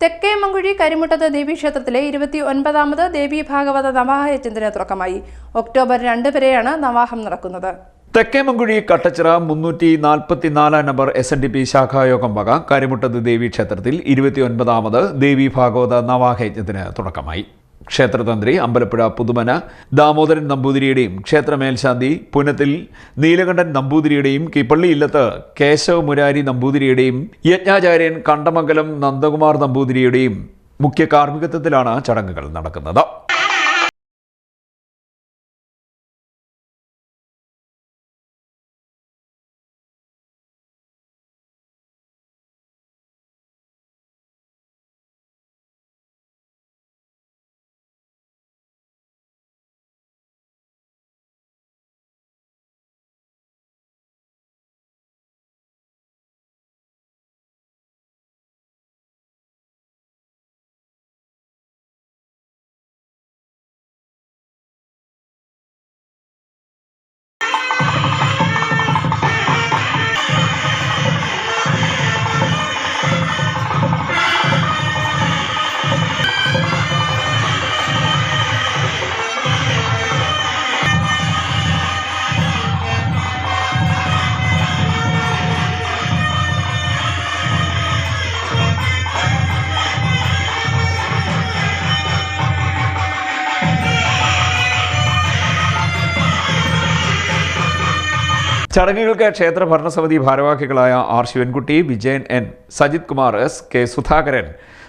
തെക്കേമങ്കുഴി കരിമുട്ടത്ത് ദേവീക്ഷേത്രത്തിലെ 29ാമത് ദേവീ ഭാഗവത നവാഹയജ്ഞത്തിന് തുടക്കമായി. ഒക്ടോബർ 2 വരെയാണ് നവാഹം നടക്കുന്നത്. തെക്കേമങ്കുഴി കട്ടച്ചിറ 344 നമ്പർ SNDP ശാഖായോഗം വക കരിമുട്ടത്ത് ദേവീക്ഷേത്രത്തിൽ 29ാമത് ദേവീ ഭാഗവത നവാഹയജ്ഞത്തിന് തുടക്കമായി. ക്ഷേത്രതന്ത്രി അമ്പലപ്പുഴ പുതുമന ദാമോദരൻ നമ്പൂതിരിയുടെയും ക്ഷേത്രമേൽശാന്തി പുനത്തിൽ നീലകണ്ഠൻ നമ്പൂതിരിയുടെയും കിപ്പള്ളി ഇല്ലത്ത് കേശവ മുരാരി നമ്പൂതിരിയുടെയും യജ്ഞാചാര്യൻ കണ്ടമംഗലം നന്ദകുമാർ നമ്പൂതിരിയുടെയും മുഖ്യ കാർമ്മികത്വത്തിലാണ് ചടങ്ങുകൾ നടക്കുന്നത്. ചടങ്ങുകൾക്ക് ക്ഷേത്ര ഭരണസമിതി ഭാരവാഹികളായ R. Sivankutty, Vijayan N, Sajith Kumar S, K. Sudhakaran,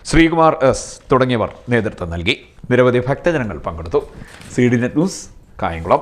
Sreekumar S തുടങ്ങിയവർ നേതൃത്വം നൽകി. നിരവധി ഭക്തജനങ്ങൾ പങ്കെടുത്തു. CDNet news, Kayamkulam.